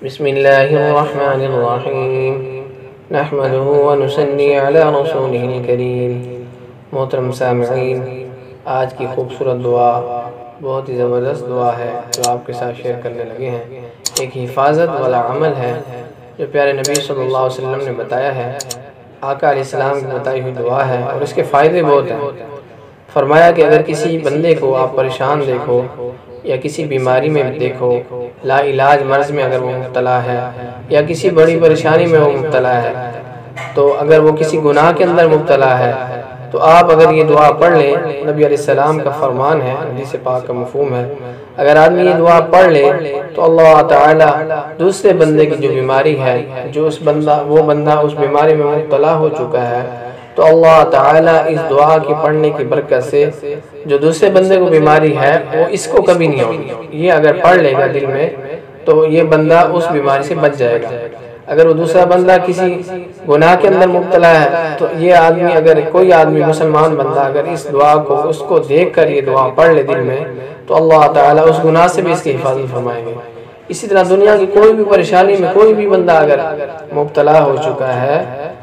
بسم اللہ الرحمن الرحیم نحمده ونصلی علی رسوله الکریم۔ محترم سامعین، آج کی خوبصورت دعا بہت ہی زبردست دعا ہے جو آپ کے ساتھ شیئر کرنے لگے ہیں۔ ایک حفاظت والا عمل ہے جو پیارے نبی صلی اللہ علیہ وسلم نے بتایا ہے، آقا علیہ السلام کی بتائی ہوئی دعا ہے اور اس کے فائدے بہت ہیں۔ فرمایا کہ اگر کسی بندے کو آپ پریشان دیکھو یا کسی بیماری میں دیکھو، لا علاج مرض میں اگر وہ مبتلا ہے یا کسی بڑی پریشانی میں وہ مبتلا ہے، تو اگر وہ کسی گناہ کے اندر مبتلا ہے تو آپ اگر یہ دعا پڑھ لیں، نبی علیہ السلام کا فرمان ہے، حدیث پاک کا مفہوم ہے، اگر آدمی یہ دعا پڑھ لے تو اللہ تعالی دوسرے بندے کی جو بیماری ہے، جو وہ بندہ اس بیماری میں مبتلا ہو چکا ہے، تو اللہ تعالیٰ اس دعا کی پڑھنے کی برکت سے جو دوسرے بندے کو بیماری ہے وہ اس کو کبھی نہیں ہوگی۔ یہ اگر پڑھ لے گا دل میں تو یہ بندہ اس بیماری سے بچ جائے گا۔ اگر وہ دوسرا بندہ کسی گناہ کے اندر مبتلا ہے تو یہ آدمی، اگر کوئی آدمی مسلمان بندہ اگر اس دعا کو اس کو دیکھ کر یہ دعا پڑھ لے دل میں تو اللہ تعالیٰ اس گناہ سے بھی اس کی حفاظت فرمائیں گے۔ اسی طرح دنیا کی کوئی بھی پریشانی میں کوئی بھی بندہ اگر مبتلا ہو چکا ہے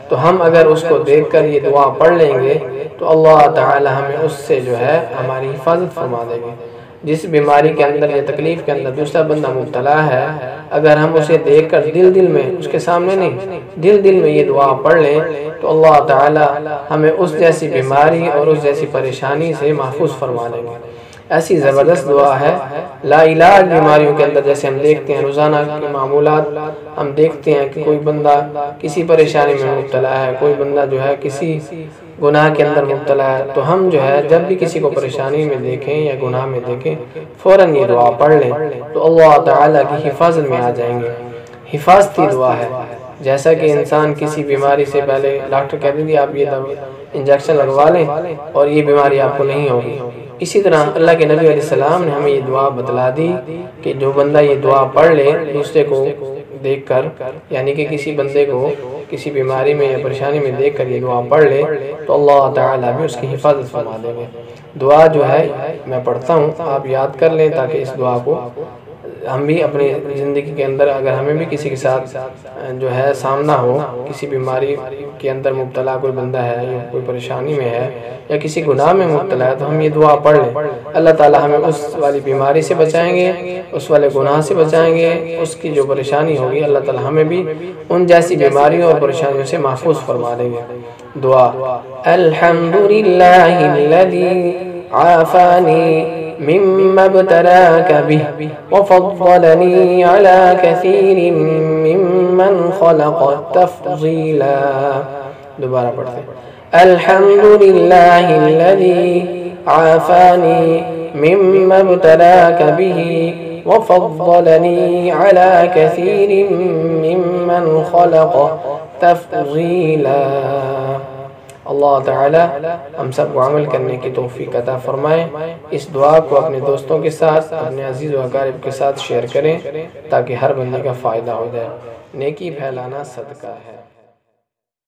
تو ہم اگر اس کو دیکھ کر یہ دعا پڑھ لیں گے تو اللہ تعالی ہمیں اس سے جو ہے ہماری حفاظت فرما دیں گے۔ جس بیماری کے اندر یا تکلیف کے اندر دوسرا بندہ مبتلا ہے، اگر ہم اسے دیکھ کر دل میں، اس کے سامنے نہیں، دل میں یہ دعا پڑھ لیں تو اللہ تعالی ہمیں اس جیسی بیماری اور اس جیسی پریشانی سے محفوظ فرما دیں گے۔ ایسی زبردست دعا ہے۔ لا علاج بیماریوں کے اندر جیسے ہم دیکھتے ہیں روزانہ کی معمولات، ہم دیکھتے ہیں کہ کوئی بندہ کسی پریشانی میں مبتلا ہے، کوئی بندہ جو ہے کسی گناہ کے اندر مبتلا ہے، تو ہم جو ہے جب بھی کسی کو پریشانی میں دیکھیں یا گناہ میں دیکھیں فوراً یہ دعا پڑھ لیں تو اللہ تعالیٰ کی حفاظت میں آ جائیں گے۔ حفاظتی دعا ہے، جیسا کہ انسان کسی بیماری سے پہلے ڈاکٹر کہتے ہیں آپ یہ انجیکشن لگوا لیں اور یہ بیماری آپ کو نہیں ہوگی، اسی طرح اللہ کے نبی علیہ السلام نے ہمیں یہ دعا بتلا دی کہ جو بندہ یہ دعا پڑھ لے دوسرے کو دیکھ کر، یعنی کہ کسی بندے کو کسی بیماری میں یا پریشانی میں دیکھ کر یہ دعا پڑھ لے تو اللہ تعالیٰ بھی اس کی حفاظت فرما دیں گے۔ دعا جو ہے میں پڑھتا ہوں، آپ یاد کر لیں تاکہ اس دعا کو ہم بھی اپنی زندگی کے اندر اگر ہمیں بھی کسی کے ساتھ جو ہے سامنا ہو، کسی بیماری کے اندر مبتلا کوئی بندہ ہے یا کوئی پریشانی میں ہے یا کسی گناہ میں مبتلا ہے تو ہم یہ دعا پڑھ لیں، اللہ تعالیٰ ہمیں اس والی بیماری سے بچائیں گے، اس والے گناہ سے بچائیں گے، اس کی جو پریشانی ہوگی اللہ تعالیٰ ہمیں بھی ان جیسی بیماریوں اور پریشانیوں سے محفوظ فرما دیں گے۔ دعا: الحمدللہ الذی عافانی مما ابتلاك به وفضلني على كثير ممن خلق تفضيلا۔ دوبارہ پڑھتے ہیں۔ الحمد للہ الذی عافانی مما ابتلاك به وفضلني على كثير ممن خلق تفضيلا۔ اللہ تعالی ہم سب کو عمل کرنے کی توفیق عطا فرمائے۔ اس دعا کو اپنے دوستوں کے ساتھ، اپنے عزیز و اقارب کے ساتھ شیئر کریں تاکہ ہر بندے کا فائدہ ہو جائے۔ نیکی پھیلانا صدقہ ہے۔